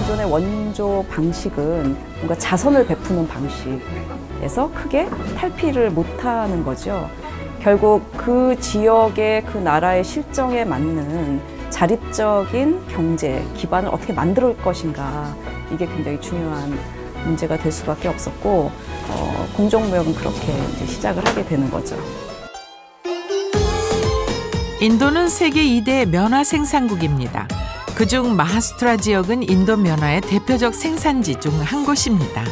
공존의 원조 방식은 뭔가 자선을 베푸는 방식에서 크게 탈피를 못하는 거죠. 결국 그 지역의 그 나라의 실정에 맞는 자립적인 경제 기반을 어떻게 만들 것인가, 이게 굉장히 중요한 문제가 될 수밖에 없었고, 공정무역은 그렇게 이제 시작을 하게 되는 거죠. 인도는 세계 2대 면화 생산국입니다. 그중 마하스트라 지역은 인도 면화의 대표적 생산지 중 한 곳입니다.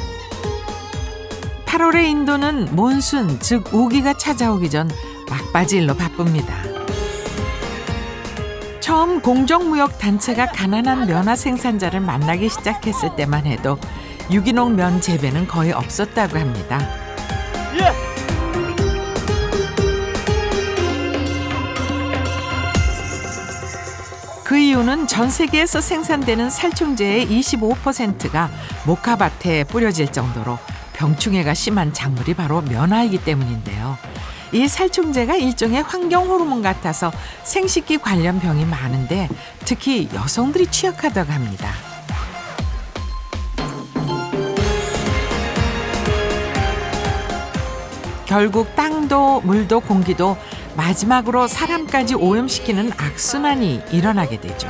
8월에 인도는 몬순, 즉 우기가 찾아오기 전 막바지일로 바쁩니다. 처음 공정무역단체가 가난한 면화 생산자를 만나기 시작했을 때만 해도 유기농 면 재배는 거의 없었다고 합니다. 그 이유는 전 세계에서 생산되는 살충제의 25%가 모카밭에 뿌려질 정도로 병충해가 심한 작물이 바로 면화이기 때문인데요. 이 살충제가 일종의 환경 호르몬 같아서 생식기 관련 병이 많은데 특히 여성들이 취약하다고 합니다. 결국 땅도 물도 공기도 마지막으로 사람까지 오염시키는 악순환이 일어나게 되죠.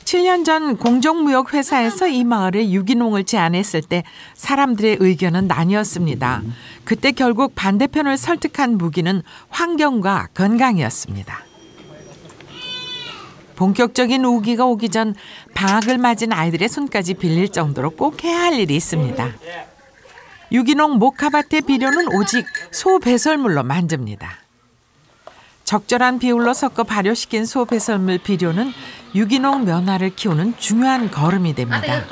칠 년 전 공정무역회사에서 이 마을에 유기농을 제안했을 때 사람들의 의견은 나뉘었습니다. 그때 결국 반대편을 설득한 무기는 환경과 건강이었습니다. 본격적인 우기가 오기 전 방학을 맞은 아이들의 손까지 빌릴 정도로 꼭 해야 할 일이 있습니다. 유기농 모카밭의 비료는 오직 소 배설물로 만듭니다. 적절한 비율로 섞어 발효시킨 소 배설물 비료는 유기농 면화를 키우는 중요한 걸음이 됩니다.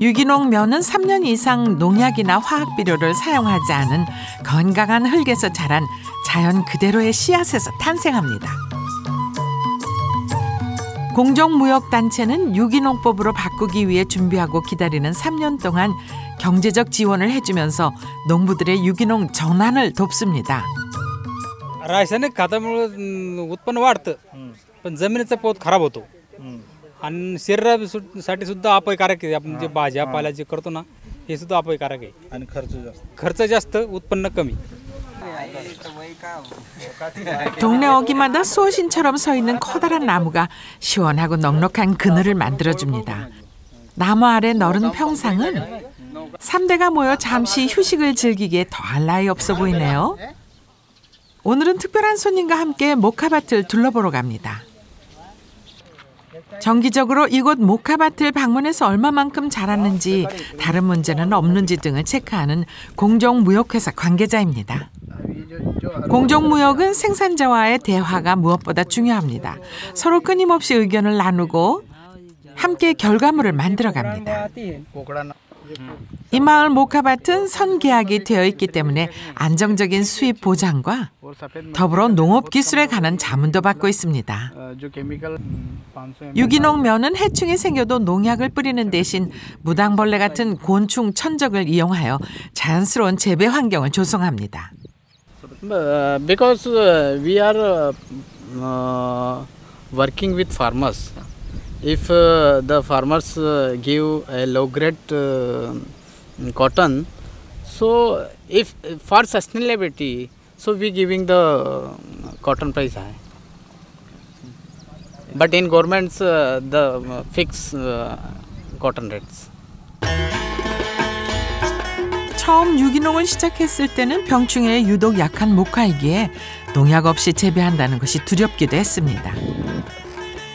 유기농 면은 3년 이상 농약이나 화학 비료를 사용하지 않은 건강한 흙에서 자란 자연 그대로의 씨앗에서 탄생합니다. 공정무역단체는 유기농법으로 바꾸기 위해 준비하고 기다리는 3년 동안 경제적 지원을 해주면서 농부들의 유기농 전환을 돕습니다. रासायनिक खतामुळे उत्पन्न वाढतं, पण जमिनीचा पोत खराब होतो आणि शरीरासाठी सुद्धा अपयकारक आहे. आपण जे भाज्यापाला जे करतो ना, हे सुद्धा अपयकारक आहे आणि खर्च जास्त उत्पन्न कमी. 동네 어귀마다 수호신처럼 서 있는 커다란 나무가 시원하고 넉넉한 그늘을 만들어줍니다. 나무 아래 너른 평상은 3대가 모여 잠시 휴식을 즐기기에 더할 나위 없어 보이네요. 오늘은 특별한 손님과 함께 모카밭을 둘러보러 갑니다. 정기적으로 이곳 모카밭을 방문해서 얼마만큼 자랐는지, 다른 문제는 없는지 등을 체크하는 공정무역회사 관계자입니다. 공정무역은 생산자와의 대화가 무엇보다 중요합니다. 서로 끊임없이 의견을 나누고 함께 결과물을 만들어갑니다. 이 마을 모카밭은 선계약이 되어 있기 때문에 안정적인 수입 보장과 더불어 농업기술에 관한 자문도 받고 있습니다. 유기농 면은 해충이 생겨도 농약을 뿌리는 대신 무당벌레 같은 곤충 천적을 이용하여 자연스러운 재배 환경을 조성합니다. Because we are working with farmers. If the farmers give a low grade cotton, so if for sustainability, so we giving the cotton price high. But in governments, the fix cotton rates. 처음 유기농을 시작했을 때는 병충해에 유독 약한 모카이기에 농약 없이 재배한다는 것이 두렵기도 했습니다.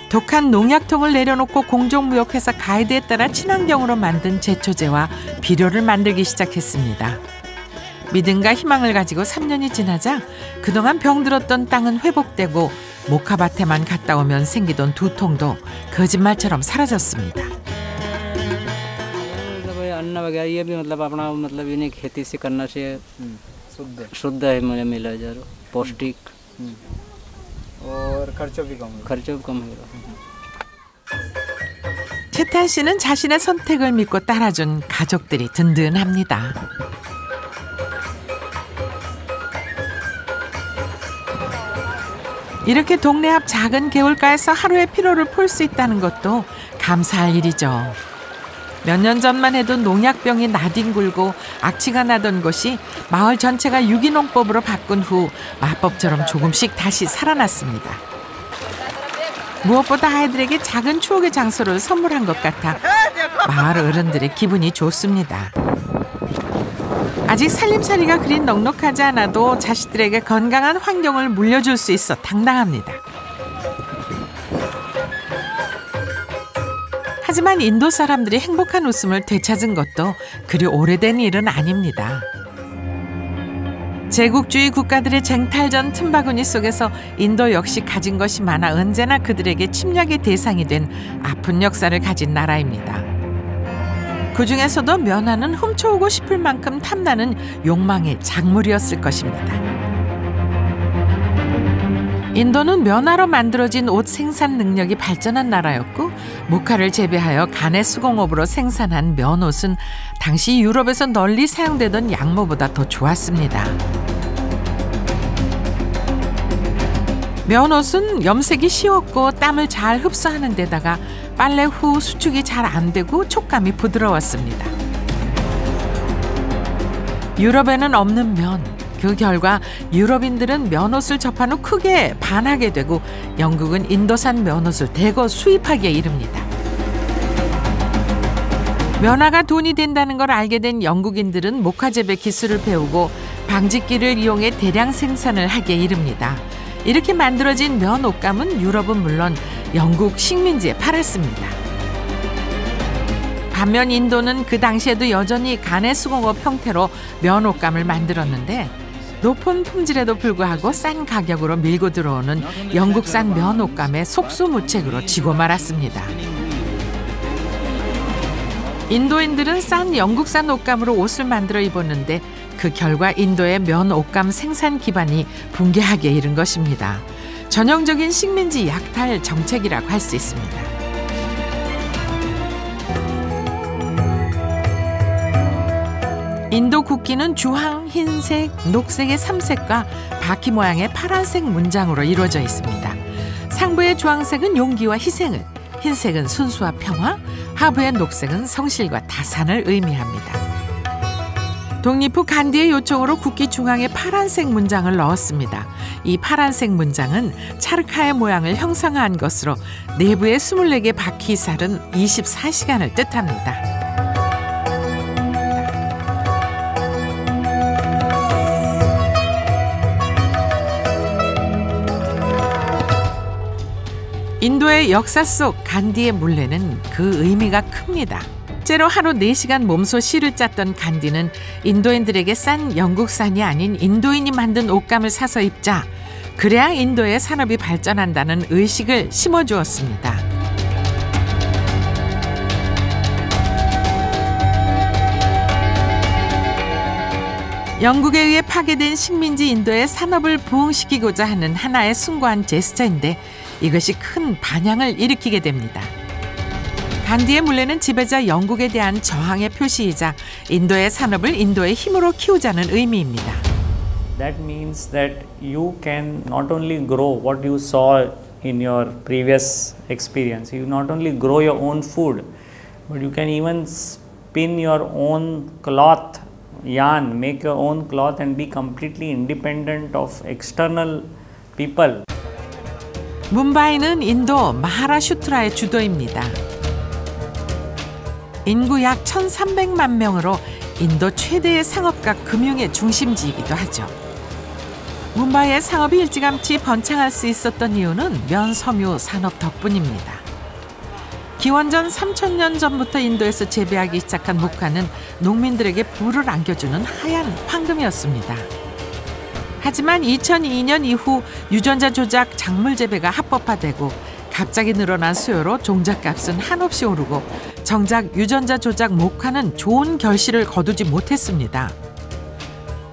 독한 농약통을 내려놓고 공정무역회사 가이드에 따라 친환경으로 만든 제초제와 비료를 만들기 시작했습니다. 믿음과 희망을 가지고 3년이 지나자 그동안 병들었던 땅은 회복되고 모카밭에만 갔다 오면 생기던 두통도 거짓말처럼 사라졌습니다. अन्न वगैरह ये भी मतलब अपना मतलब इन्हें खेती से करना से शुद्ध है, मुझे मिला जरूर पौष्टिक और खर्चा भी कम है। 채탄 씨는 자신의 선택을 믿고 따라준 가족들이 든든합니다. 이렇게 동네 앞 작은 개울가에서 하루의 피로를 풀 수 있다는 것도 감사할 일이죠. 몇 년 전만 해도 농약병이 나뒹굴고 악취가 나던 곳이 마을 전체가 유기농법으로 바꾼 후 마법처럼 조금씩 다시 살아났습니다. 무엇보다 아이들에게 작은 추억의 장소를 선물한 것 같아 마을 어른들의 기분이 좋습니다. 아직 살림살이가 그리 넉넉하지 않아도 자식들에게 건강한 환경을 물려줄 수 있어 당당합니다. 하지만 인도 사람들이 행복한 웃음을 되찾은 것도 그리 오래된 일은 아닙니다. 제국주의 국가들의 쟁탈전 틈바구니 속에서 인도 역시 가진 것이 많아 언제나 그들에게 침략의 대상이 된 아픈 역사를 가진 나라입니다. 그중에서도 면화는 훔쳐오고 싶을 만큼 탐나는 욕망의 작물이었을 것입니다. 인도는 면화로 만들어진 옷 생산 능력이 발전한 나라였고 모카를 재배하여 가내 수공업으로 생산한 면옷은 당시 유럽에서 널리 사용되던 양모보다 더 좋았습니다. 면옷은 염색이 쉬웠고 땀을 잘 흡수하는 데다가 빨래 후 수축이 잘 안 되고 촉감이 부드러웠습니다. 유럽에는 없는 면, 그 결과 유럽인들은 면옷을 접한 후 크게 반하게 되고 영국은 인도산 면옷을 대거 수입하기에 이릅니다. 면화가 돈이 된다는 걸 알게 된 영국인들은 모카 재배 기술을 배우고 방직기를 이용해 대량 생산을 하기에 이릅니다. 이렇게 만들어진 면 옷감은 유럽은 물론 영국 식민지에 팔았습니다. 반면 인도는 그 당시에도 여전히 가내 수공업 형태로 면 옷감을 만들었는데 높은 품질에도 불구하고 싼 가격으로 밀고 들어오는 영국산 면 옷감에 속수무책으로 지고 말았습니다. 인도인들은 싼 영국산 옷감으로 옷을 만들어 입었는데 그 결과 인도의 면 옷감 생산 기반이 붕괴하기에 이른 것입니다. 전형적인 식민지 약탈 정책이라고 할 수 있습니다. 인도 국기는 주황, 흰색, 녹색의 3색과 바퀴 모양의 파란색 문장으로 이루어져 있습니다. 상부의 주황색은 용기와 희생을, 흰색은 순수와 평화, 하부의 녹색은 성실과 다산을 의미합니다. 독립 후 간디의 요청으로 국기 중앙에 파란색 문장을 넣었습니다. 이 파란색 문장은 차르카의 모양을 형상화한 것으로 내부의 24개 바퀴살은 24시간을 뜻합니다. 인도의 역사 속 간디의 물레는 그 의미가 큽니다. 실제로 하루 4시간 몸소 시를 짰던 간디는 인도인들에게 싼 영국산이 아닌 인도인이 만든 옷감을 사서 입자. 그래야 인도의 산업이 발전한다는 의식을 심어주었습니다. 영국에 의해 파괴된 식민지 인도의 산업을 부흥시키고자 하는 하나의 숭고한 제스처인데 이것이 큰 반향을 일으키게 됩니다. 간디의 물레는 지배자 영국에 대한 저항의 표시이자 인도의 산업을 인도의 힘으로 키우자는 의미입니다. That means that you can not only grow what you saw in your previous experience, you not only grow your own food, but you can even spin your own cloth, yarn, make your own cloth and be completely independent of external people. 뭄바이는 인도 마하라슈트라의 주도입니다. 인구 약 1,300만 명으로 인도 최대의 상업과 금융의 중심지이기도 하죠. 뭄바이의 상업이 일찌감치 번창할 수 있었던 이유는 면 섬유 산업 덕분입니다. 기원전 3,000년 전부터 인도에서 재배하기 시작한 모카는 농민들에게 부를 안겨주는 하얀 황금이었습니다. 하지만 2002년 이후 유전자 조작 작물 재배가 합법화되고 갑자기 늘어난 수요로 종잣값은 한없이 오르고 정작 유전자 조작 모카는 좋은 결실을 거두지 못했습니다.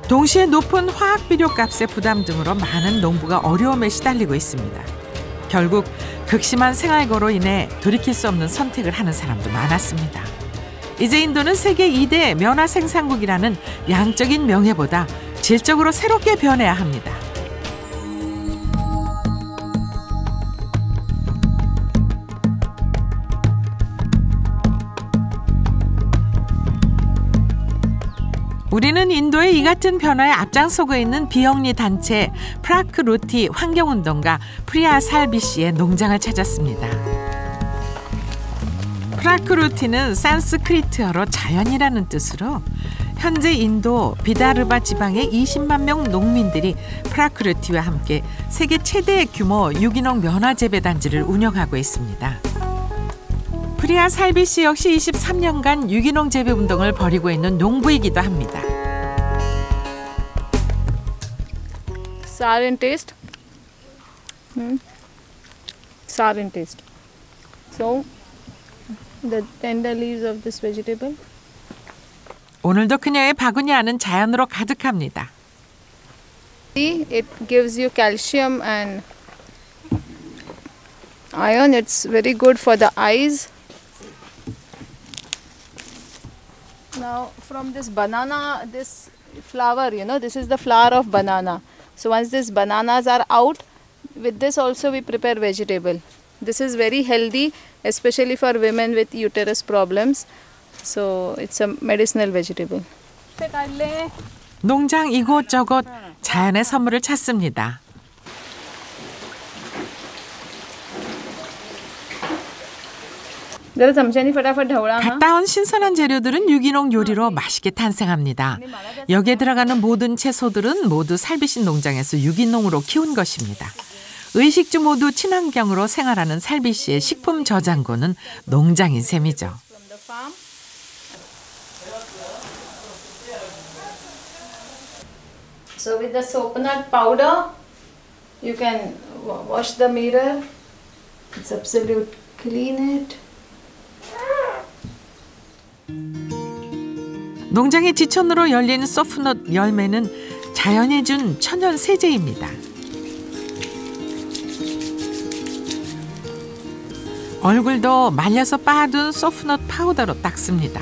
동시에 높은 화학 비료 값의 부담 등으로 많은 농부가 어려움에 시달리고 있습니다. 결국 극심한 생활고로 인해 돌이킬 수 없는 선택을 하는 사람도 많았습니다. 이제 인도는 세계 2대 면화 생산국이라는 양적인 명예보다 질적으로 새롭게 변해야 합니다. 우리는 인도의 이 같은 변화에 앞장서고 있는 비영리 단체 프라크루티 환경운동가 프리아 살비 씨의 농장을 찾았습니다. 프라크루티는 산스크리트어로 자연이라는 뜻으로 현재 인도 비다르바 지방의 20만 명 농민들이 프라크루티와 함께 세계 최대 규모 유기농 면화 재배 단지를 운영하고 있습니다. 프리아 살비 씨 역시 23년간 유기농 재배 운동을 벌이고 있는 농부이기도 합니다. Sour in taste. Sour in taste. So the tender leaves of this vegetable. 오늘도 그녀의 바구니 안은 자연으로 가득합니다. See, it gives you calcium and iron. It's very good for the eyes. Now from this banana, this flower, this is the flower of banana. So once these bananas are out, with this also we prepare vegetable. This is very healthy, especially for women with uterus problems. So it's a medicinal vegetable. 농장 이곳저곳 자연의 선물을 찾습니다. 갔다 온 신선한 재료들은 유기농 요리로 맛있게 탄생합니다. 여기에 들어가는 모든 채소들은 모두 살비 씨 농장에서 유기농으로 키운 것입니다. 의식주 모두 친환경으로 생활하는 살비 씨의 식품 저장고는 농장인 셈이죠. So with the soapnut powder, you can wash the mirror. It's absolute clean it. 농장의 지천으로 열린 소프넛 열매는 자연이 준 천연 세제입니다. 얼굴도 말려서 빻아둔 소프넛 파우더로 닦습니다.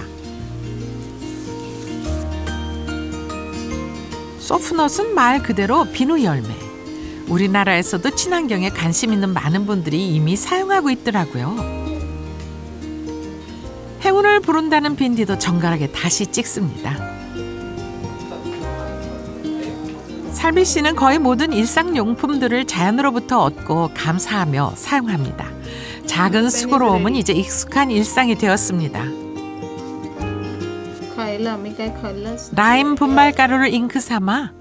소프넛은 말 그대로 비누 열매. 우리나라에서도 친환경에 관심 있는 많은 분들이 이미 사용하고 있더라고요. 행운을 부른다는 빈디도 정갈하게 다시 찍습니다. 살비 씨는 거의 모든 일상용품들을 자연으로부터 얻고 감사하며 사용합니다. 작은 수고로움은 이제 익숙한 일상이 되었습니다. 라임 분말가루를 잉크 삼아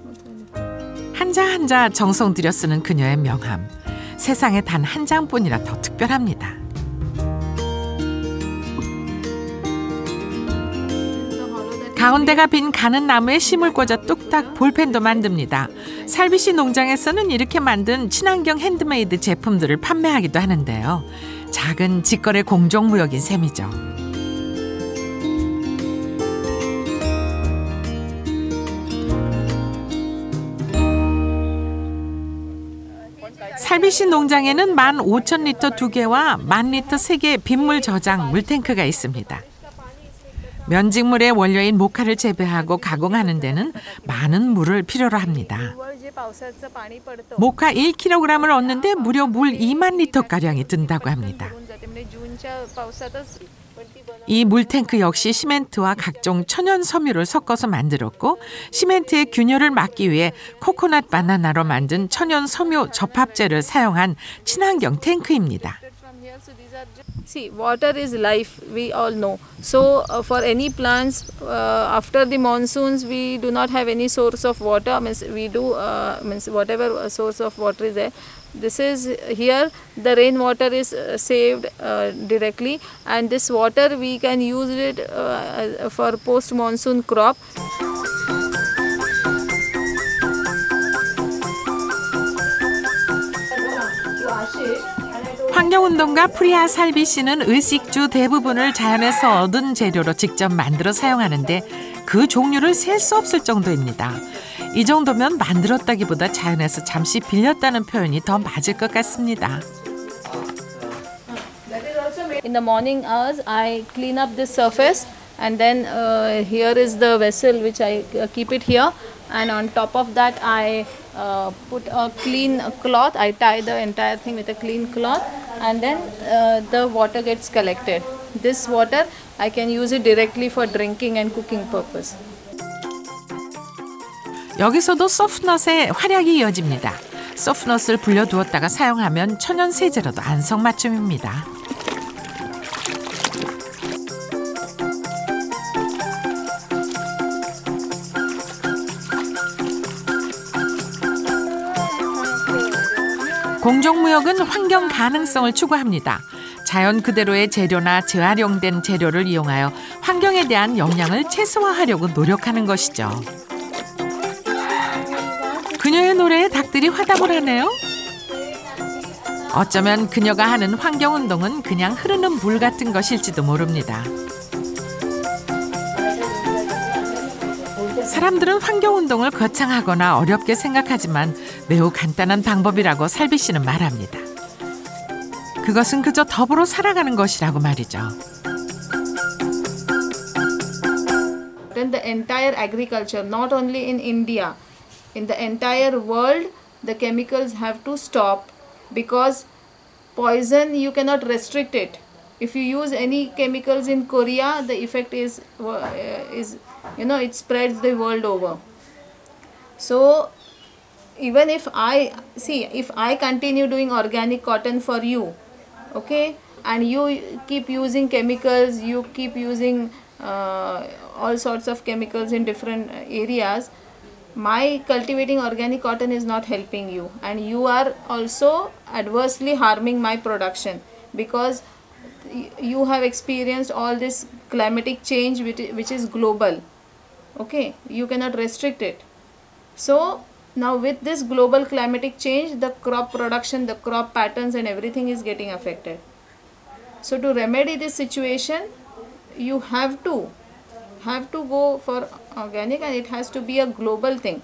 한자 한자 정성 들여 쓰는 그녀의 명함. 세상에 단 한 장뿐이라 더 특별합니다. 가운데가 빈 가는 나무에 심을 꽂아 뚝딱 볼펜도 만듭니다. 살비 씨 농장에서는 이렇게 만든 친환경 핸드메이드 제품들을 판매하기도 하는데요. 작은 직거래 공정무역인 셈이죠. 살비 씨 농장에는 15,000리터 2개와 10,000리터 3개의 빗물 저장 물탱크가 있습니다. 면직물의 원료인 모카를 재배하고 가공하는 데는 많은 물을 필요로 합니다. 모카 1kg을 얻는데 무려 물 2만 리터가량이 든다고 합니다. 이 물탱크 역시 시멘트와 각종 천연 섬유를 섞어서 만들었고 시멘트의 균열을 막기 위해 코코넛 바나나로 만든 천연 섬유 접합제를 사용한 친환경 탱크입니다. See, water is life, we all know. So for any plants, after the monsoons, we do not have any source of water. Means whatever source of water is there. This is here, the rainwater is saved directly, and this water we can use it for post-monsoon crop. 환경운동가 프리아 살비 씨는 의식주 대부분을 자연에서 얻은 재료로 직접 만들어 사용하는데 그 종류를 셀 수 없을 정도입니다. 이 정도면 만들었다기보다 자연에서 잠시 빌렸다는 표현이 더 맞을 것 같습니다. In the morning hours, I clean up this surface, and then here is the vessel which I keep it here, and on top of that I put a clean cloth. I tie the entire thing with a clean cloth, and then the water gets collected. This water I can use it directly for drinking and cooking purpose. 여기서도 소프넛의 활약이 이어집니다. 소프넛을 불려두었다가 사용하면 천연 세제로도 안성맞춤입니다. 공정무역은 환경 가능성을 추구합니다. 자연 그대로의 재료나 재활용된 재료를 이용하여 환경에 대한 영향을 최소화하려고 노력하는 것이죠. 그녀의 노래에 닭들이 화답을 하네요. 어쩌면 그녀가 하는 환경운동은 그냥 흐르는 물 같은 것일지도 모릅니다. 사람들은 환경운동을 거창하거나 어렵게 생각하지만 매우 간단한 방법이라고 살비 씨는 말합니다. 그것은 그저 더불어 살아가는 것이라고 말이죠. Then the entire agriculture, not only in India, in the entire world, the chemicals have to stop, because poison you cannot restrict it. If you use any chemicals in Korea, the effect is it spreads the world over. So even if I continue doing organic cotton for you, okay, and you keep using chemicals, you keep using all sorts of chemicals in different areas, my cultivating organic cotton is not helping you, and you are also adversely harming my production, because you have experienced all this climatic change which is global. Okay, you cannot restrict it. So now with this global climatic change, the crop production, the crop patterns and everything is getting affected. So to remedy this situation, you have to go for organic, and it has to be a global thing.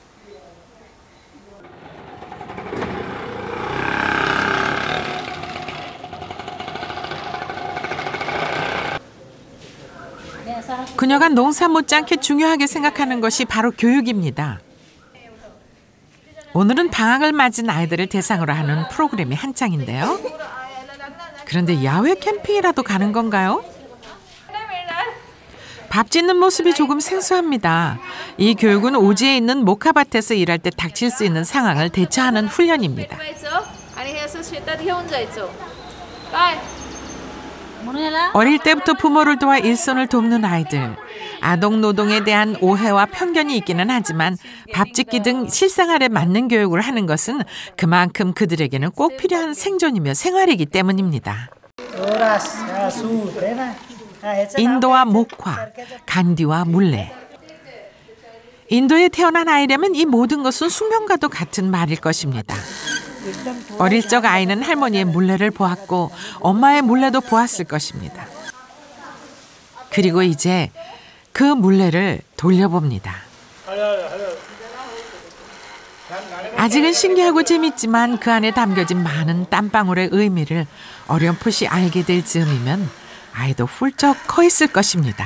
그녀가 농사 못지않게 중요하게 생각하는 것이 바로 교육입니다. 오늘은 방학을 맞은 아이들을 대상으로 하는 프로그램이 한창인데요. 그런데 야외 캠핑이라도 가는 건가요? 밥 짓는 모습이 조금 생소합니다. 이 교육은 오지에 있는 모카밭에서 일할 때 닥칠 수 있는 상황을 대처하는 훈련입니다. 어릴 때부터 부모를 도와 일손을 돕는 아이들. 아동 노동에 대한 오해와 편견이 있기는 하지만 밥 짓기 등 실생활에 맞는 교육을 하는 것은 그만큼 그들에게는 꼭 필요한 생존이며 생활이기 때문입니다. 인도와 목화, 간디와 물레. 인도에 태어난 아이라면 이 모든 것은 숙명과도 같은 말일 것입니다. 어릴 적 아이는 할머니의 물레를 보았고 엄마의 물레도 보았을 것입니다. 그리고 이제 그 물레를 돌려봅니다. 아직은 신기하고 재밌지만 그 안에 담겨진 많은 땀방울의 의미를 어렴풋이 알게 될 즈음이면 아이도 훌쩍 커 있을 것입니다.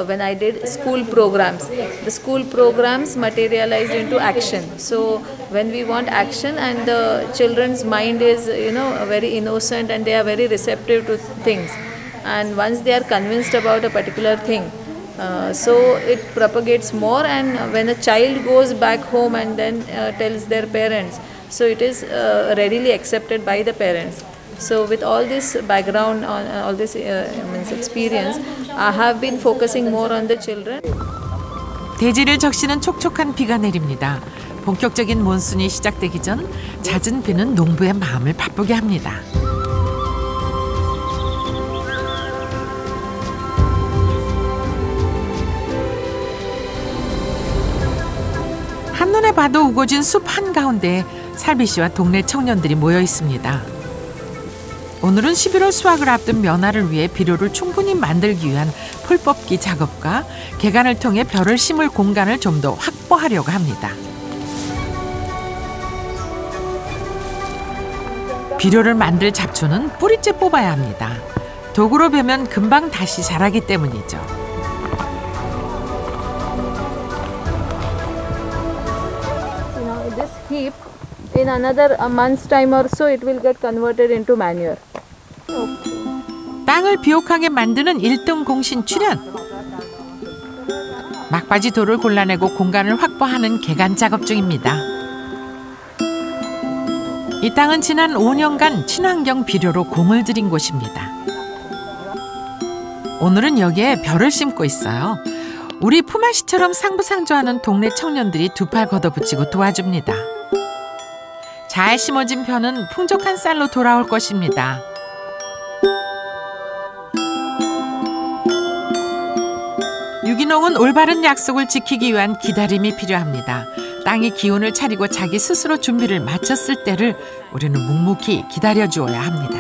When I did school programs, the school programs materialized into action. So when we want action, and the children's mind is very innocent and they are very receptive to things, and once they are convinced about a particular thing, so it propagates more, and when a child goes back home and then tells their parents, so it is readily accepted by the parents. So with all this background, all this experience, I have been focusing more on the children. 대지를 적시는 촉촉한 비가 내립니다. 본격적인 몬순이 시작되기 전 잦은 비는 농부의 마음을 바쁘게 합니다. 한눈에 봐도 우거진 숲 한가운데 살비 씨와 동네 청년들이 모여 있습니다. 오늘은 11월 수확을 앞둔 면화를 위해 비료를 충분히 만들기 위한 풀 뽑기 작업과 개간을 통해 벼를 심을 공간을 좀 더 확보하려고 합니다. 비료를 만들 잡초는 뿌리째 뽑아야 합니다. 도구로 베면 금방 다시 자라기 때문이죠. This heap, in another a month's time or so, it will get converted into manure. 땅을 비옥하게 만드는 1등 공신 출연. 막바지 돌을 골라내고 공간을 확보하는 개간 작업 중입니다. 이 땅은 지난 5년간 친환경 비료로 공을 들인 곳입니다. 오늘은 여기에 벼를 심고 있어요. 우리 품앗이처럼 상부상조하는 동네 청년들이 두 팔 걷어붙이고 도와줍니다. 잘 심어진 벼는 풍족한 쌀로 돌아올 것입니다. 유기농은 올바른 약속을 지키기 위한 기다림이 필요합니다. 땅이 기운을 차리고 자기 스스로 준비를 마쳤을 때를 우리는 묵묵히 기다려주어야 합니다.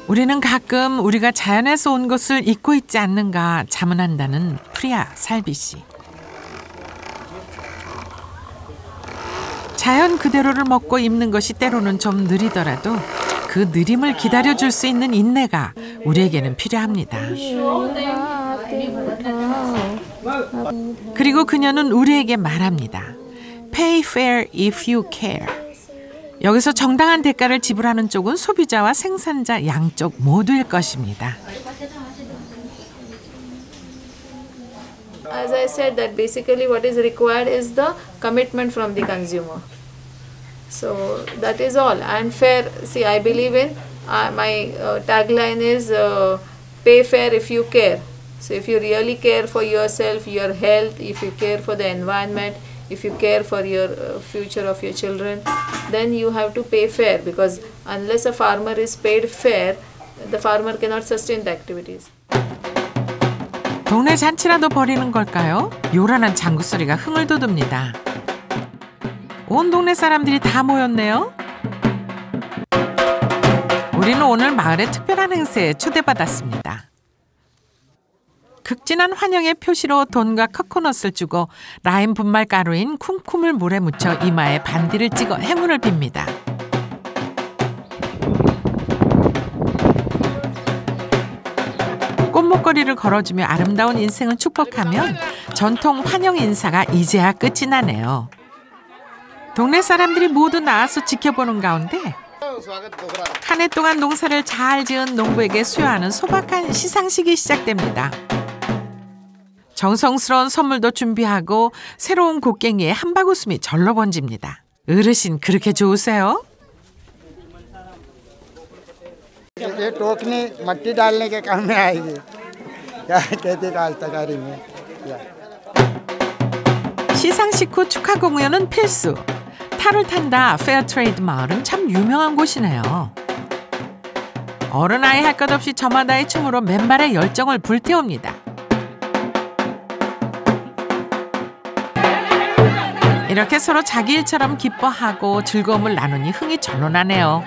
우리는 가끔 우리가 자연에서 온 것을 잊고 있지 않는가 자문한다는 프리아 살비 씨. 자연 그대로를 먹고 입는 것이 때로는 좀 느리더라도 그 느림을 기다려줄 수 있는 인내가 우리에게는 필요합니다. 그리고 그녀는 우리에게 말합니다. Pay fair if you care. 여기서 정당한 대가를 지불하는 쪽은 소비자와 생산자 양쪽 모두일 것입니다. As I said, that basically what is required is the commitment from the consumer. So that is all. And fair, see, I believe in, my tagline is pay fair if you care. So if you really care for yourself, your health, if you care for the environment, if you care for your future of your children, then you have to pay fair, because unless a farmer is paid fair, the farmer cannot sustain the activities. 동네 잔치라도 벌이는 걸까요? 요란한 장구 소리가 흥을 돋웁니다. 온 동네 사람들이 다 모였네요. 우리는 오늘 마을의 특별한 행사에 초대받았습니다. 극진한 환영의 표시로 돈과 코코넛을 주고 라임 분말 가루인 쿰쿰을 물에 묻혀 이마에 반디를 찍어 행운을 빕니다. 꽃목걸이를 걸어주며 아름다운 인생을 축복하면 전통 환영 인사가 이제야 끝이 나네요. 동네 사람들이 모두 나와서 지켜보는 가운데 한 해 동안 농사를 잘 지은 농부에게 수여하는 소박한 시상식이 시작됩니다. 정성스러운 선물도 준비하고 새로운 곡괭이에 한바구음이 절로 번집니다. 어르신 그렇게 좋으세요? ये टोकनी मट्टी डालने के काम में आएगी क्या खेती काश्तकारी में। 시상식 후 축하 공연은 필수. 탈을 탄다 페어트레이드 마을은 참 유명한 곳이네요. 어른아이 할 것 없이 저마다의 춤으로 맨발의 열정을 불태웁니다. 이렇게 서로 자기 일처럼 기뻐하고 즐거움을 나누니 흥이 절로 나네요.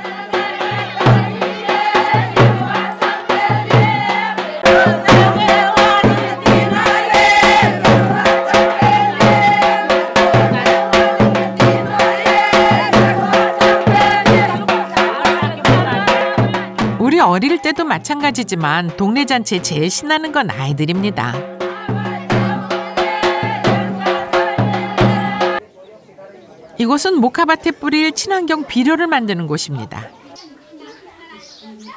우리 어릴 때도 마찬가지지만 동네 잔치에 제일 신나는 건 아이들입니다. 이곳은 모카밭에 뿌릴 친환경 비료를 만드는 곳입니다.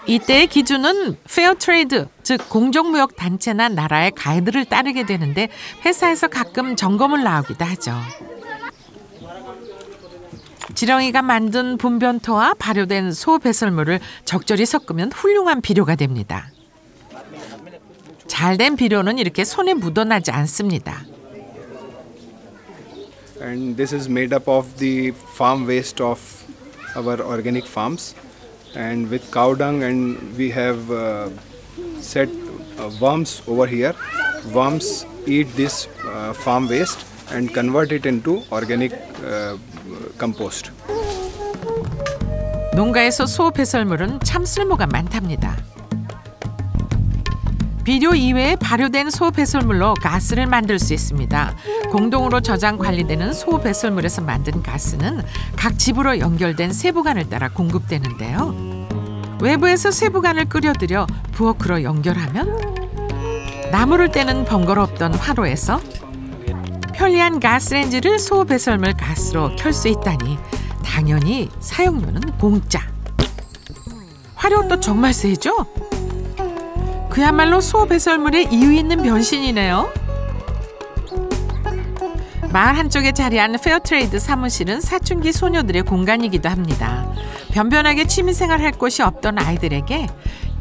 이때의 기준은 페어트레이드, 즉 공정무역 단체나 나라의 가이드를 따르게 되는데 회사에서 가끔 점검을 나오기도 하죠. 지렁이가 만든 분변토와 발효된 소 배설물을 적절히 섞으면 훌륭한 비료가 됩니다. 잘된 비료는 이렇게 손에 묻어나지 않습니다. And this is made up of the farm waste of our organic farms, and with cow dung, and we have set worms over here. Worms eat this farm waste and convert it into organic compost. 농가에서 소 배설물은 참 쓸모가 많답니다. 비료 이외에 발효된 소 배설물로 가스를 만들 수 있습니다. 공동으로 저장 관리되는 소 배설물에서 만든 가스는 각 집으로 연결된 세부관을 따라 공급되는데요. 외부에서 세부관을 끓여들여 부엌으로 연결하면 나무를 떼는 번거롭던 화로에서 편리한 가스레인지를 소 배설물 가스로 켤 수 있다니 당연히 사용료는 공짜. 화력도 정말 세죠? 그야말로 소 배설물의 이유 있는 변신이네요. 마을 한쪽에 자리한 페어트레이드 사무실은 사춘기 소녀들의 공간이기도 합니다. 변변하게 취미생활 할 곳이 없던 아이들에게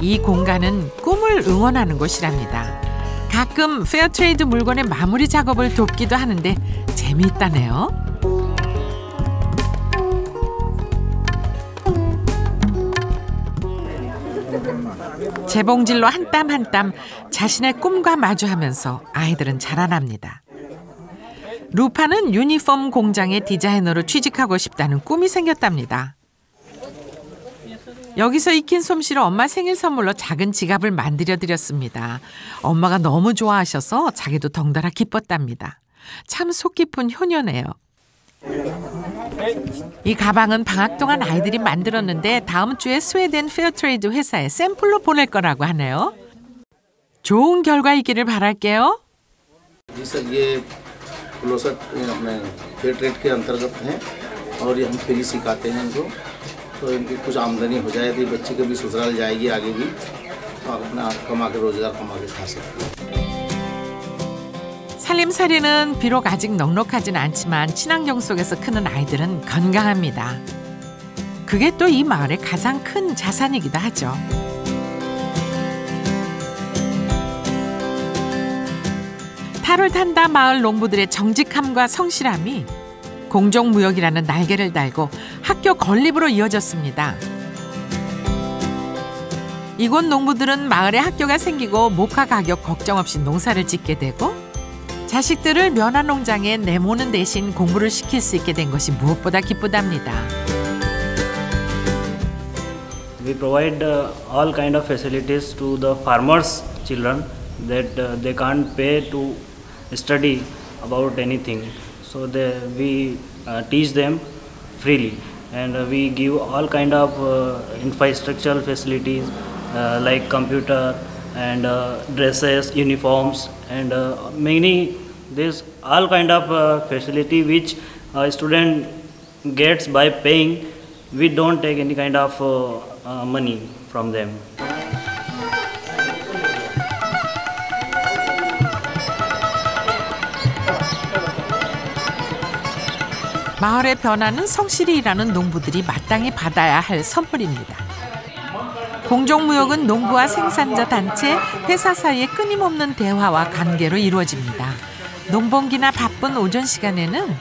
이 공간은 꿈을 응원하는 곳이랍니다. 가끔 페어트레이드 물건의 마무리 작업을 돕기도 하는데 재미있다네요. 재봉질로 한 땀 한 땀 자신의 꿈과 마주하면서 아이들은 자라납니다. 루파는 유니폼 공장의 디자이너로 취직하고 싶다는 꿈이 생겼답니다. 여기서 익힌 솜씨로 엄마 생일 선물로 작은 지갑을 만들어드렸습니다. 엄마가 너무 좋아하셔서 자기도 덩달아 기뻤답니다. 참 속 깊은 효녀네요. 이 가방은 방학 동안 아이들이 만들었는데 다음 주에 스웨덴 페어트레이드 회사에 샘플로 보낼 거라고 하네요. 좋은 결과 있기를 바랄게요. ये क्लोजर अपने fair trade के अंतर्गत हैं और ये हम फ्री सिखाते हैं इनको तो इनकी कुछ आमदनी हो जाए तो बच्ची कभी ससुराल जाएगी आगे भी तो अपना कमा के रोजगार कमा के खा सकती है। 살림살이는 비록 아직 넉넉하진 않지만 친환경 속에서 크는 아이들은 건강합니다. 그게 또 이 마을의 가장 큰 자산이기도 하죠. 탈을 탄다 마을 농부들의 정직함과 성실함이 공정무역이라는 날개를 달고 학교 건립으로 이어졌습니다. 이곳 농부들은 마을에 학교가 생기고 목화 가격 걱정 없이 농사를 짓게 되고 자식들을 면화농장에 내모는 대신 공부를 시킬 수 있게 된 것이 무엇보다 기쁘답니다. We provide all kind of facilities to the farmers' children that they can't pay to study about anything. So we teach them freely and we give all kind of infrastructural facilities like computer and dresses, uniforms and there's all kind of facility which a student gets by paying. We don't take any kind of money from them. 마을의 변화는 성실히 일하는 농부들이 마땅히 받아야 할 선물입니다. 공정무역은 농부와 생산자 단체, 회사 사이의 끊임없는 대화와 관계로 이루어집니다. 농번기나 바쁜 오전 시간에는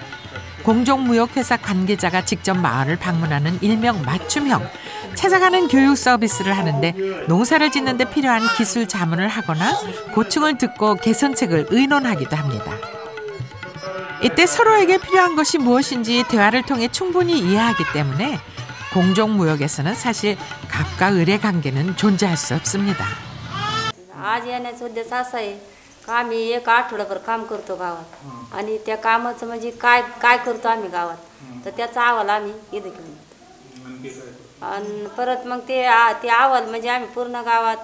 공정무역회사 관계자가 직접 마을을 방문하는 일명 맞춤형, 찾아가는 교육 서비스를 하는데 농사를 짓는 데 필요한 기술 자문을 하거나 고충을 듣고 개선책을 의논하기도 합니다. 이때 서로에게 필요한 것이 무엇인지 대화를 통해 충분히 이해하기 때문에 공정무역에서는 사실 갑과 을의 관계는 존재할 수 없습니다. आज याने सध्या असं आहे का आम्ही एक आठवडाभर काम करतो गावात आणि त्या कामाचं म्हणजे काय काय करतो आम्ही गावात तर त्याचा अहवाल आम्ही इथं घेऊन येतो आणि परत मग ते अहवाल म्हणजे आम्ही पूर्ण गावात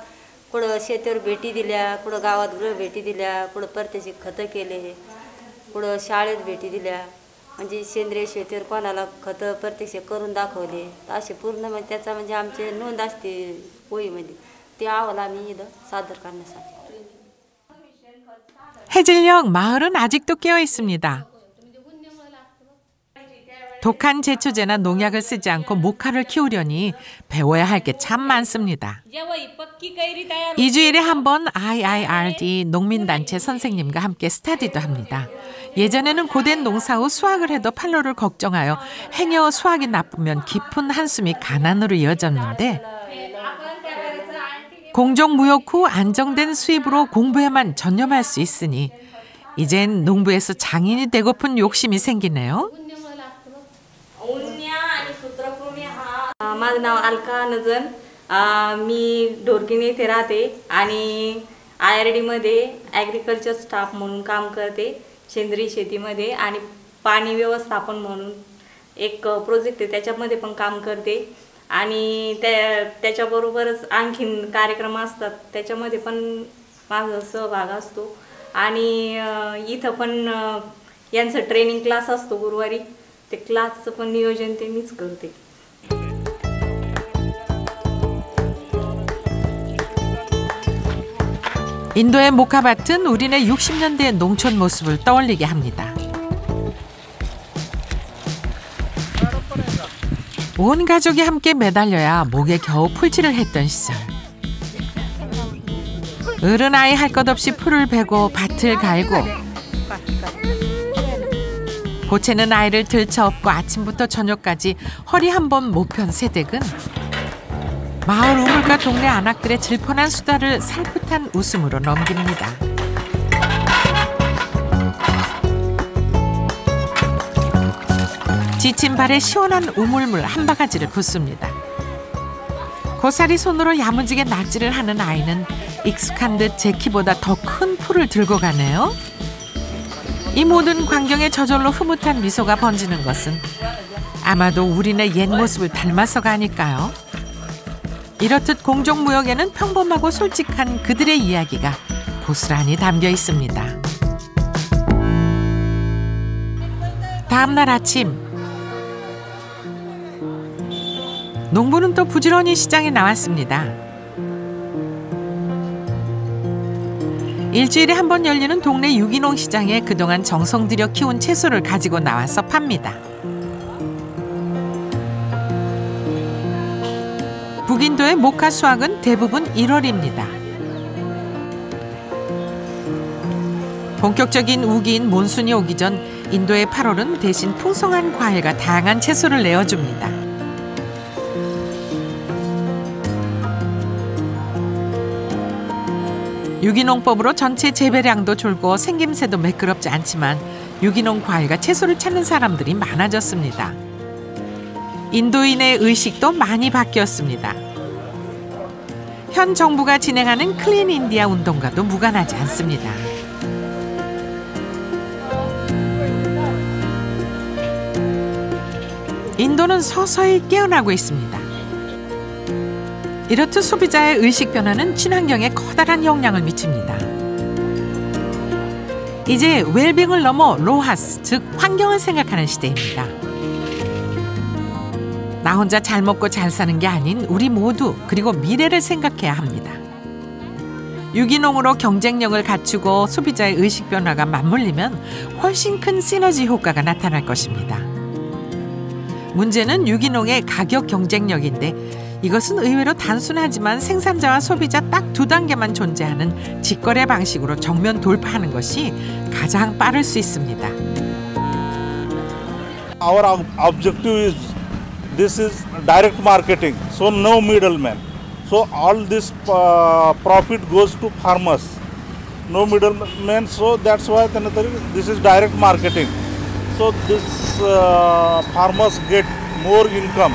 कुठं शेतीवर भेटी दिल्या कुठं गावात गृह भेटी दिल्या कुठं परतीची खतं केले कुठं शाळेत भेटी दिल्या म्हणजे सेंद्रिय शेतीवर कोणाला खतं प्रत्यक्ष करून दाखवले तर असे पूर्ण म्हणजे त्याचा म्हणजे आमचे नोंद असते वहीमध्ये ते अहवाल आम्ही इथं सादर करण्यासाठी. 해질녘 마을은 아직도 깨어 있습니다. 독한 제초제나 농약을 쓰지 않고 목화를 키우려니 배워야 할 게 참 많습니다. 2주일에 한 번 IIRD 농민단체 선생님과 함께 스터디도 합니다. 예전에는 고된 농사 후 수확을 해도 판로를 걱정하여 행여 수확이 나쁘면 깊은 한숨이 가난으로 이어졌는데 공정무역 후 안정된 수입으로 공부에만 전념할 수 있으니 이젠 농부에서 장인이 되고픈 욕심이 생기네요. माझं नाव अलका नजन मी ढोरकीने इथे राहते आणि IRD-मध्ये ॲग्रिकल्चर स्टाफ म्हणून काम करते सेंद्रिय शेतीमध्ये आणि पाणी व्यवस्थापन म्हणून एक प्रोजेक्ट आहे त्याच्यामध्ये पण काम करते आणि त्याच्याबरोबरच आणखीन कार्यक्रम असतात त्याच्यामध्ये पण माझा सहभाग असतो आणि इथं पण यांचं ट्रेनिंग क्लास असतो गुरुवारी ते क्लासचं पण नियोजन ते मीच करते. 인도의 모카밭은 우리네 60년대의 농촌 모습을 떠올리게 합니다. 온 가족이 함께 매달려야 목에 겨우 풀칠을 했던 시절. 어른아이 할 것 없이 풀을 베고 밭을 갈고 보채는 아이를 들쳐업고 아침부터 저녁까지 허리 한 번 못 편 세댁은 마을 우물과 동네 안악들의 질펀한 수다를 살풋한 웃음으로 넘깁니다. 지친 발에 시원한 우물물 한 바가지를 붓습니다. 고사리 손으로 야무지게 낫지를 하는 아이는 익숙한 듯 제 키보다 더 큰 풀을 들고 가네요. 이 모든 광경에 저절로 흐뭇한 미소가 번지는 것은 아마도 우리네 옛 모습을 닮아서가 아닐까요? 이렇듯 공정무역에는 평범하고 솔직한 그들의 이야기가 고스란히 담겨 있습니다. 다음 날 아침 농부는 또 부지런히 시장에 나왔습니다. 일주일에 한 번 열리는 동네 유기농 시장에 그동안 정성 들여 키운 채소를 가지고 나와서 팝니다. 북인도의 모카 수확은 대부분 1월입니다. 본격적인 우기인 몬순이 오기 전 인도의 8월은 대신 풍성한 과일과 다양한 채소를 내어줍니다. 유기농법으로 전체 재배량도 줄고 생김새도 매끄럽지 않지만 유기농 과일과 채소를 찾는 사람들이 많아졌습니다. 인도인의 의식도 많이 바뀌었습니다. 현 정부가 진행하는 클린 인디아 운동과도 무관하지 않습니다. 인도는 서서히 깨어나고 있습니다. 이렇듯 소비자의 의식 변화는 친환경에 커다란 영향을 미칩니다. 이제 웰빙을 넘어 로하스, 즉 환경을 생각하는 시대입니다. 나 혼자 잘 먹고 잘 사는 게 아닌 우리 모두 그리고 미래를 생각해야 합니다. 유기농으로 경쟁력을 갖추고 소비자의 의식 변화가 맞물리면 훨씬 큰 시너지 효과가 나타날 것입니다. 문제는 유기농의 가격 경쟁력인데 이것은 의외로 단순하지만 생산자와 소비자 딱 두 단계만 존재하는 직거래 방식으로 정면 돌파하는 것이 가장 빠를 수 있습니다. Our objective is this is direct marketing, so no middleman. So all this profit goes to farmers, no middleman. So that's why this is direct marketing. So this farmers get more income.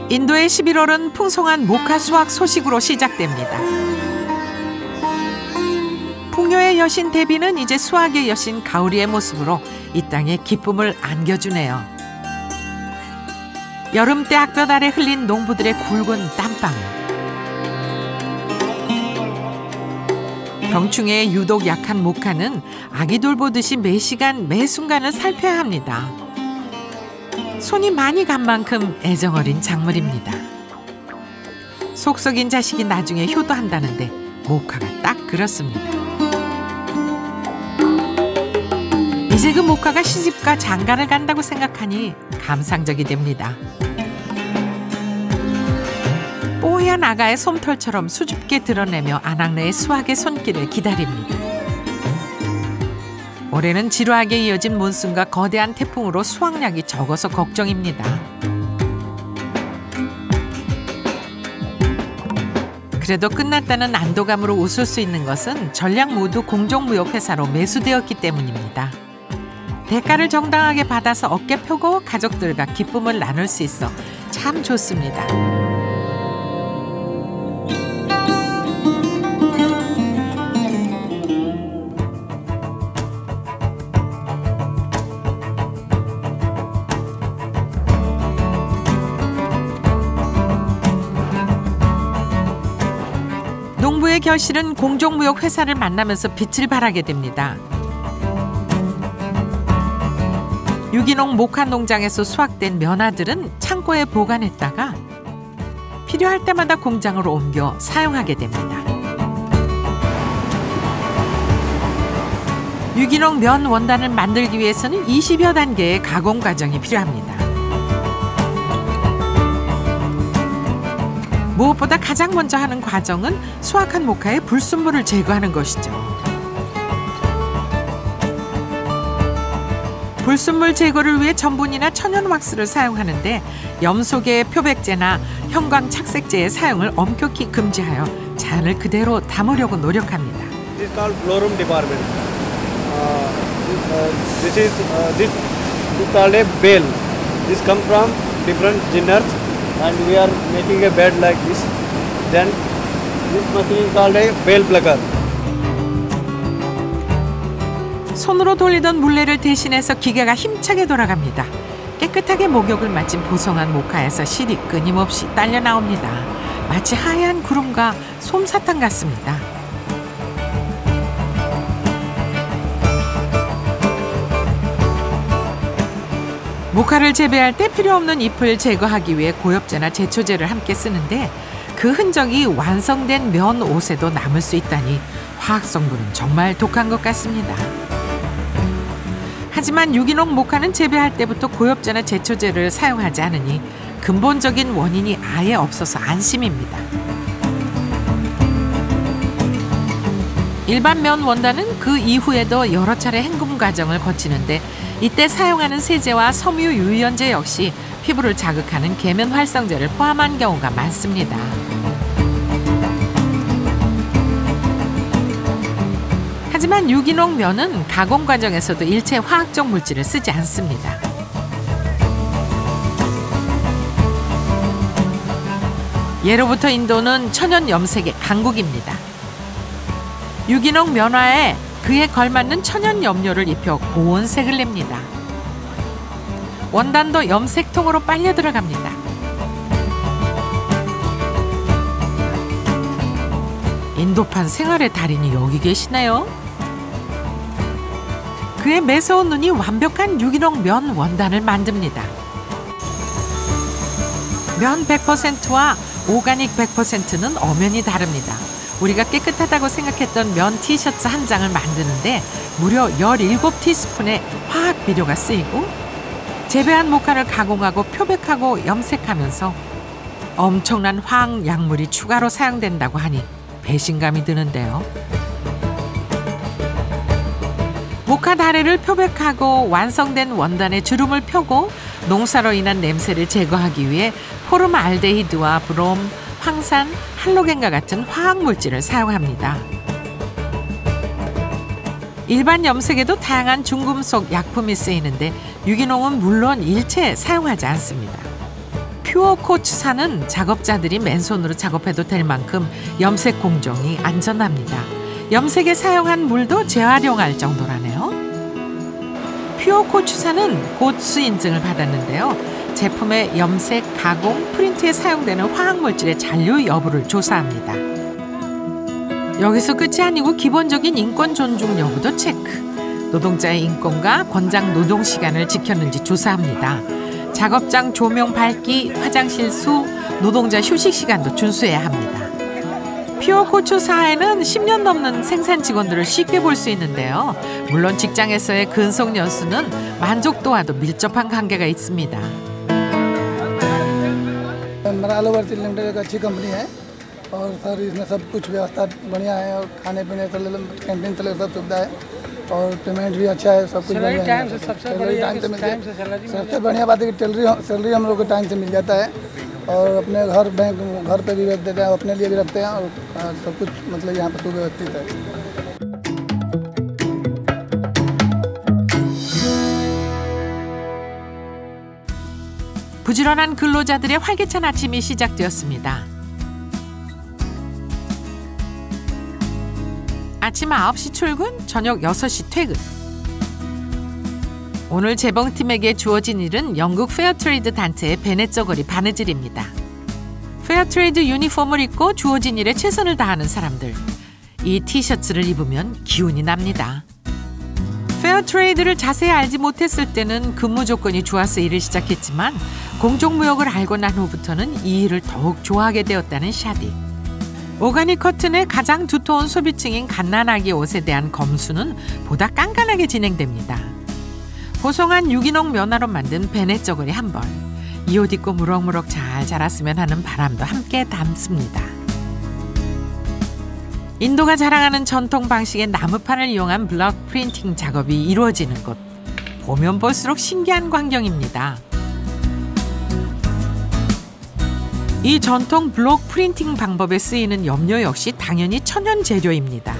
인도의 11월은 풍성한 모카 수확 소식으로 시작됩니다. 풍요의 여신 대비는 이제 수확의 여신 가오리의 모습으로 이 땅에 기쁨을 안겨주네요. 여름때 악볕 아래 흘린 농부들의 굵은 땀방울. 병충해에 유독 약한 모카는 아기 돌보듯이 매 시간 매 순간을 살펴야 합니다. 손이 많이 간 만큼 애정어린 작물입니다. 속 썩인 자식이 나중에 효도한다는데 모카가 딱 그렇습니다. 이제 그 모카가 시집가 장가를 간다고 생각하니 감상적이 됩니다. 뽀얀 아가의 솜털처럼 수줍게 드러내며 아낙네의 수확의 손길을 기다립니다. 올해는 지루하게 이어진 몬순과 거대한 태풍으로 수확량이 적어서 걱정입니다. 그래도 끝났다는 안도감으로 웃을 수 있는 것은 전량 모두 공정무역회사로 매수되었기 때문입니다. 대가를 정당하게 받아서 어깨 펴고 가족들과 기쁨을 나눌 수 있어 참 좋습니다. 농부의 결실은 공정무역 회사를 만나면서 빛을 발하게 됩니다. 유기농 목화 농장에서 수확된 면화들은 창고에 보관했다가 필요할 때마다 공장으로 옮겨 사용하게 됩니다. 유기농 면 원단을 만들기 위해서는 20여 단계의 가공 과정이 필요합니다. 무엇보다 가장 먼저 하는 과정은 수확한 목화의 불순물을 제거하는 것이죠. 불순물 제거를 위해 전분이나 천연 왁스를 사용하는데 염소계 표백제나 형광 착색제의 사용을 엄격히 금지하여 자연을 그대로 담으려고 노력합니다. This is called florum department. This is called a bale. This comes from different geners, and we are making a bed like this. Then this machine is called a bale plucker. 손으로 돌리던 물레를 대신해서 기계가 힘차게 돌아갑니다. 깨끗하게 목욕을 마친 보송한 목화에서 실이 끊임없이 딸려 나옵니다. 마치 하얀 구름과 솜사탕 같습니다. 목화를 재배할 때 필요 없는 잎을 제거하기 위해 고엽제나 제초제를 함께 쓰는데 그 흔적이 완성된 면 옷에도 남을 수 있다니 화학 성분은 정말 독한 것 같습니다. 하지만 유기농 목화는 재배할 때부터 고엽제나 제초제를 사용하지 않으니 근본적인 원인이 아예 없어서 안심입니다. 일반 면 원단은 그 이후에도 여러 차례 헹굼 과정을 거치는데 이때 사용하는 세제와 섬유 유연제 역시 피부를 자극하는 계면 활성제를 포함한 경우가 많습니다. 하지만 유기농 면은 가공 과정에서도 일체 화학적 물질을 쓰지 않습니다. 예로부터 인도는 천연 염색의 강국입니다. 유기농 면화에 그에 걸맞는 천연 염료를 입혀 고운 색을 냅니다. 원단도 염색통으로 빨려 들어갑니다. 인도판 생활의 달인이 여기 계시네요. 그의 매서운 눈이 완벽한 유기농 면 원단을 만듭니다. 면 100%와 오가닉 100%는 엄연히 다릅니다. 우리가 깨끗하다고 생각했던 면 티셔츠 한 장을 만드는데 무려 17티스푼의 화학 비료가 쓰이고 재배한 목화를 가공하고 표백하고 염색하면서 엄청난 화학 약물이 추가로 사용된다고 하니 배신감이 드는데요. 목화 다래를 표백하고 완성된 원단에 주름을 펴고 농사로 인한 냄새를 제거하기 위해 포름알데히드와 브롬, 황산, 할로겐과 같은 화학물질을 사용합니다. 일반 염색에도 다양한 중금속 약품이 쓰이는데 유기농은 물론 일체 사용하지 않습니다. 퓨어 코츠산은 작업자들이 맨손으로 작업해도 될 만큼 염색 공정이 안전합니다. 염색에 사용한 물도 재활용할 정도라네요. 퓨어 코츠산은 고츠 인증을 받았는데요. 제품의 염색, 가공, 프린트에 사용되는 화학물질의 잔류 여부를 조사합니다. 여기서 끝이 아니고 기본적인 인권 존중 여부도 체크. 노동자의 인권과 권장 노동 시간을 지켰는지 조사합니다. 작업장 조명 밝기, 화장실 수, 노동자 휴식 시간도 준수해야 합니다. 퓨어 코츠사에는 10년 넘는 생산 직원들을 쉽게 볼 수 있는데요. 물론 직장에서의 근속 연수는 만족도와도 밀접한 관계가 있습니다. हमारा अलवर्ती लिमिटेड एक अच्छी कंपनी है और सर इसमें सब कुछ व्यवस्था बढ़िया है और खाने पीने से कैंटीन से सब सुविधा है और पेमेंट भी अच्छा है सब कुछ बढ़िया है। सबसे बढ़िया बात है कि सैलरी हम लोग को टाइम से मिल जाता है और अपने घर पे भी रख देते हैं, अपने लिए भी रखते हैं और सब कुछ मतलब यहाँ पर सुव्यवस्थित है। 부지런한 근로자들의 활기찬 아침이 시작되었습니다. 아침 9시 출근, 저녁 6시 퇴근. 오늘 재봉팀에게 주어진 일은 영국 페어트레이드 단체의 베넷저고리 바느질입니다. 페어트레이드 유니폼을 입고 주어진 일에 최선을 다하는 사람들. 이 티셔츠를 입으면 기운이 납니다. 페어트레이드를 자세히 알지 못했을 때는 근무 조건이 좋아서 일을 시작했지만 공정무역을 알고 난 후부터는 이 일을 더욱 좋아하게 되었다는 샤디. 오가닉 커튼의 가장 두터운 소비층인 갓난아기 옷에 대한 검수는 보다 깐깐하게 진행됩니다. 보송한 유기농 면화로 만든 베넷 저고리 한 벌. 이 옷 입고 무럭무럭 잘 자랐으면 하는 바람도 함께 담습니다. 인도가 자랑하는 전통 방식의 나무판을 이용한 블록 프린팅 작업이 이루어지는 곳. 보면 볼수록 신기한 광경입니다. 이 전통 블록 프린팅 방법에 쓰이는 염료 역시 당연히 천연 재료입니다.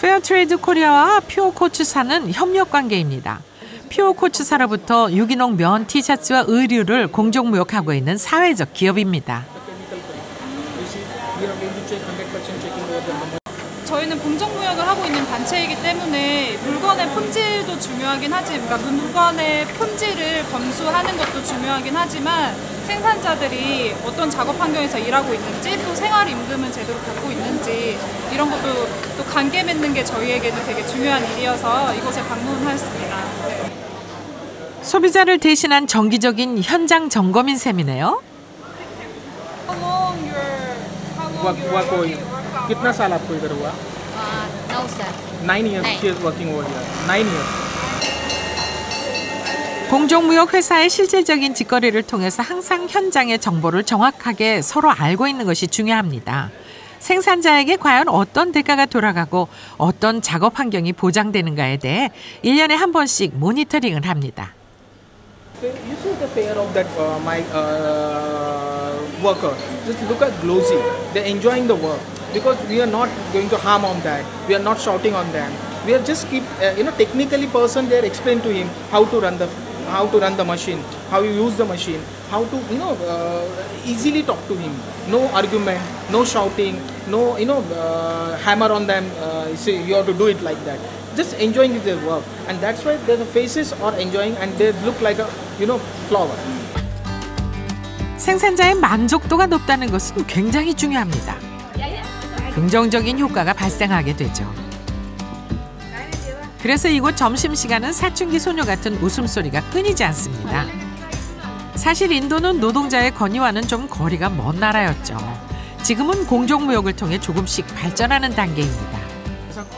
페어트레이드 코리아와 퓨어코츠사는 협력 관계입니다. 퓨어코츠사로부터 유기농 면 티셔츠와 의류를 공정무역하고 있는 사회적 기업입니다. 저희는 공정무역을 하고 있는 단체이기 때문에 물건의 품질도 중요하긴 하지만, 그러니까 물건의 품질을 검수하는 것도 중요하긴 하지만 생산자들이 어떤 작업 환경에서 일하고 있는지, 또 생활 임금은 제대로 받고 있는지 이런 것도 또 관계 맺는 게 저희에게는 되게 중요한 일이어서 이곳에 방문하였습니다. 네. 소비자를 대신한 정기적인 현장 점검인 셈이네요. कितना साल आपको इधर हुआ? 9 साल. 9 years. She is working over here. 9 years. 공정무역 회사의 실질적인 직거래를 통해서 항상 현장의 정보를 정확하게 서로 알고 있는 것이 중요합니다. 생산자에게 과연 어떤 대가가 돌아가고 어떤 작업 환경이 보장되는가에 대해 1년에 한 번씩 모니터링을 합니다. You see the fare of that my worker. Just look at glossy. They're enjoying the work because we are not going to harm on that. We are not shouting on them. We are just keep technically person there explain to him how to run the machine, how you use the machine, how to easily talk to him. No argument, no shouting, no hammer on them. Say you have to do it like that. Just enjoying their work, and that's why their faces are enjoying and they look like a flower. 생산자의 만족도가 높다는 것은 굉장히 중요합니다. 긍정적인 효과가 발생하게 되죠. 그래서 이곳 점심시간은 사춘기 소녀 같은 웃음소리가 끊이지 않습니다. 사실 인도는 노동자의 권위와는 좀 거리가 먼 नारा였죠. 지금은 공정무역을 통해 조금씩 발전하는 단계입니다.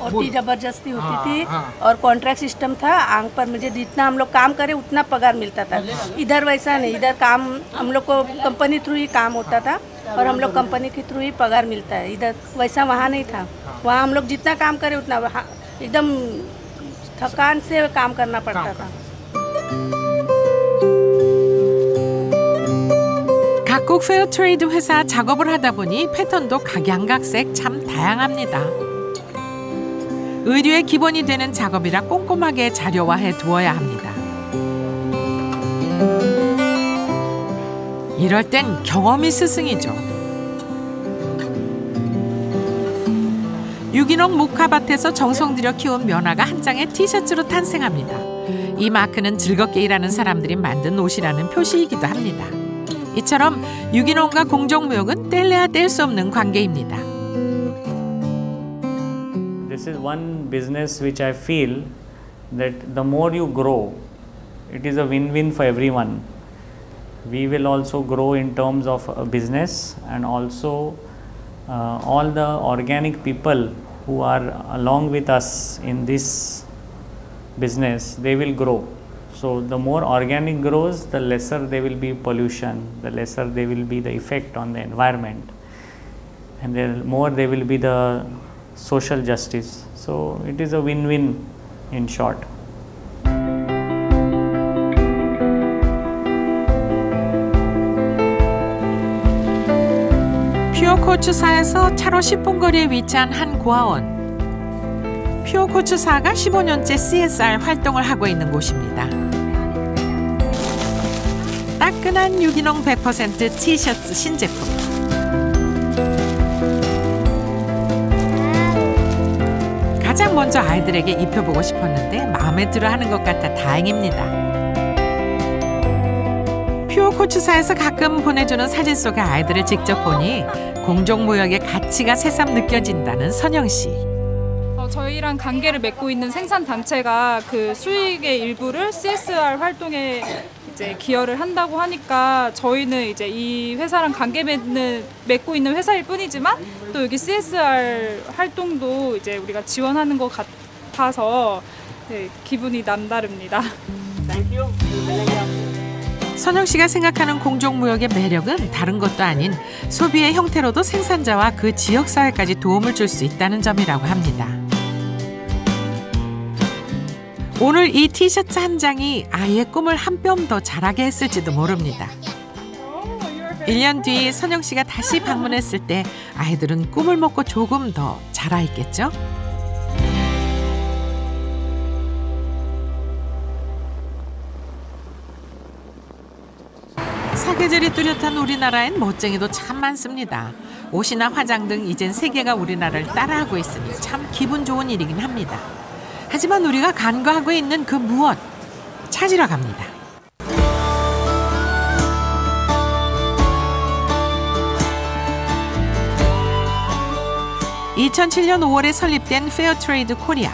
ओटी जबरदस्ती होती थी और contract system था। आंख पर मुझे जितना हम लोग काम करें उतना पगार मिलता था। इधर वैसा नहीं, इधर काम हम लोग को कंपनी थ्रू ही काम होता था और हम लोग कंपनी के थ्रू ही पगार मिलता है। इधर वैसा वहाँ नहीं था। वहाँ हम लोग जितना काम करें उतना एकदम थकान से काम करना पड़ता था। 각국 페어트레이드 회사 작업을 하다 보니 패턴도 각양각색 참 다양합니다. 의류의 기본이 되는 작업이라 꼼꼼하게 자료화해 두어야 합니다. 이럴 땐 경험이 스승이죠. 유기농 모카밭에서 정성 들여 키운 면화가 한 장의 티셔츠로 탄생합니다. 이 마크는 즐겁게 일하는 사람들이 만든 옷이라는 표시이기도 합니다. 이처럼 유기농과 공정무역은 뗄래야 뗄 수 없는 관계입니다. This is one business which I feel that the more you grow, it is a win-win for everyone. We will also grow in terms of a business, and also all the organic people who are along with us in this business, they will grow. So the more organic grows, the lesser there will be pollution, the lesser there will be the effect on the environment, and the more there will be the social justice. So it is a win-win in short. 고추사에서 차로 10분 거리에 위치한 한 고아원. 퓨어 고추사가 15년째 CSR 활동을 하고 있는 곳입니다. 따끈한 유기농 100% 티셔츠 신제품. 가장 먼저 아이들에게 입혀보고 싶었는데 마음에 들어하는 것 같아 다행입니다. 퓨어 고추사에서 가끔 보내주는 사진 속의 아이들을 직접 보니 공정무역의 가치가 새삼 느껴진다는 선영 씨. 저희랑 관계를 맺고 있는 생산단체가 그 수익의 일부를 CSR 활동에 이제 기여를 한다고 하니까 저희는 이제 이 회사랑 관계 맺고 있는 회사일 뿐이지만 또 여기 CSR 활동도 이제 우리가 지원하는 것 같아서 네, 기분이 남다릅니다. 선영 씨가 생각하는 공정무역의 매력은 다른 것도 아닌 소비의 형태로도 생산자와 그 지역사회까지 도움을 줄 수 있다는 점이라고 합니다. 오늘 이 티셔츠 한 장이 아이의 꿈을 한 뼘 더 자라게 했을지도 모릅니다. 1년 뒤 선영 씨가 다시 방문했을 때 아이들은 꿈을 먹고 조금 더 자라있겠죠? 사계절이 뚜렷한 우리나라엔 멋쟁이도 참 많습니다. 옷이나 화장 등 이젠 세계가 우리나라를 따라하고 있으니 참 기분 좋은 일이긴 합니다. 하지만 우리가 간과하고 있는 그 무엇 찾으러 갑니다. (2007년 5월에) 설립된 페어트레이드 코리아.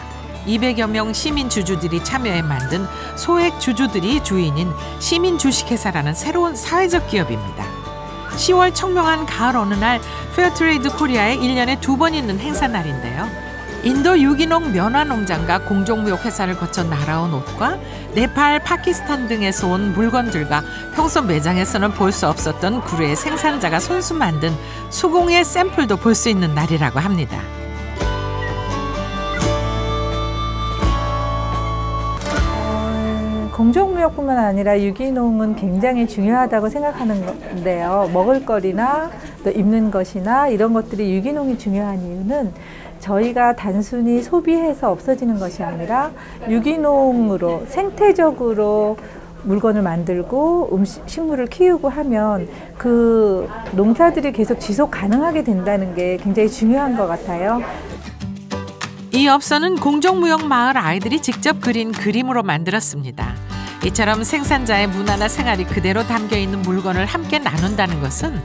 200여 명 시민 주주들이 참여해 만든 소액 주주들이 주인인 시민 주식회사라는 새로운 사회적 기업입니다. 10월 청명한 가을 어느 날 페어트레이드 코리아에 1년에 2번 있는 행사 날인데요. 인도 유기농 면화 농장과 공정무역 회사를 거쳐 날아온 옷과 네팔, 파키스탄 등에서 온 물건들과 평소 매장에서는 볼 수 없었던 구례의 생산자가 손수 만든 수공예 샘플도 볼 수 있는 날이라고 합니다. 공정무역뿐만 아니라 유기농은 굉장히 중요하다고 생각하는 건데요. 먹을거리나 또 입는 것이나 이런 것들이 유기농이 중요한 이유는 저희가 단순히 소비해서 없어지는 것이 아니라 유기농으로 생태적으로 물건을 만들고 식물을 키우고 하면 그 농사들이 계속 지속 가능하게 된다는 게 굉장히 중요한 것 같아요. 이 엽서는 공정무역 마을 아이들이 직접 그린 그림으로 만들었습니다. 이처럼 생산자의 문화나 생활이 그대로 담겨있는 물건을 함께 나눈다는 것은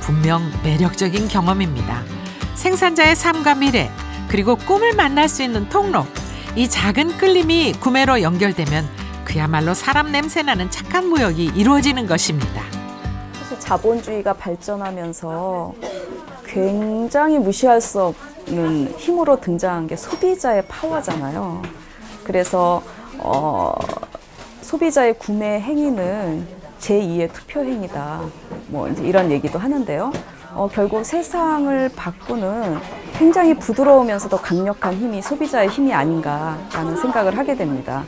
분명 매력적인 경험입니다. 생산자의 삶과 미래, 그리고 꿈을 만날 수 있는 통로, 이 작은 끌림이 구매로 연결되면 그야말로 사람 냄새나는 착한 무역이 이루어지는 것입니다. 사실 자본주의가 발전하면서 굉장히 무시할 수 없는 힘으로 등장한 게 소비자의 파워잖아요. 그래서 소비자의 구매 행위는 제2의 투표 행위다. 뭐 이제 이런 얘기도 하는데요. 결국 세상을 바꾸는 굉장히 부드러우면서도 강력한 힘이 소비자의 힘이 아닌가라는 생각을 하게 됩니다.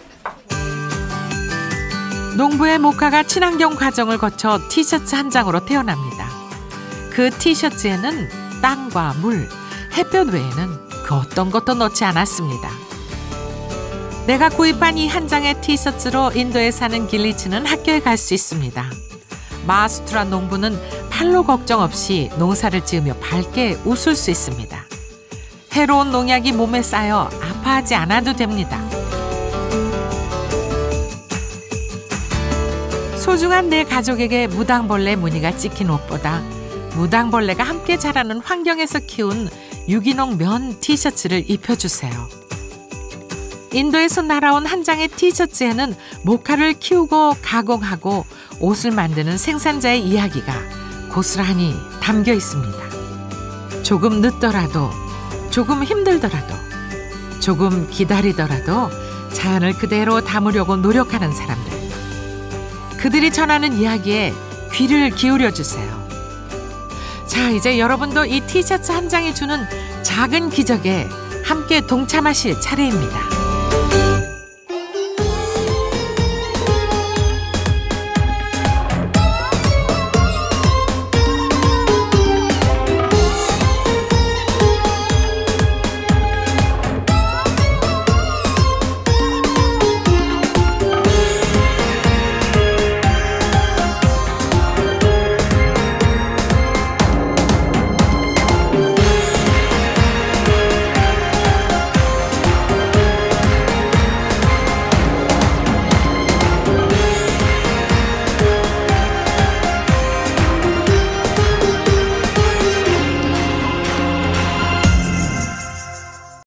농부의 모카가 친환경 과정을 거쳐 티셔츠 한 장으로 태어납니다. 그 티셔츠에는 땅과 물, 햇볕 외에는 그 어떤 것도 넣지 않았습니다. 내가 구입한 이 한 장의 티셔츠로 인도에 사는 길리치는 학교에 갈 수 있습니다. 마하수트라 농부는 팔로 걱정 없이 농사를 지으며 밝게 웃을 수 있습니다. 해로운 농약이 몸에 쌓여 아파하지 않아도 됩니다. 소중한 내 가족에게 무당벌레 무늬가 찍힌 옷보다 무당벌레가 함께 자라는 환경에서 키운 유기농 면 티셔츠를 입혀주세요. 인도에서 날아온 한 장의 티셔츠에는 모카를 키우고 가공하고 옷을 만드는 생산자의 이야기가 고스란히 담겨 있습니다. 조금 늦더라도, 조금 힘들더라도, 조금 기다리더라도 자연을 그대로 담으려고 노력하는 사람들. 그들이 전하는 이야기에 귀를 기울여 주세요. 자, 이제 여러분도 이 티셔츠 한 장이 주는 작은 기적에 함께 동참하실 차례입니다.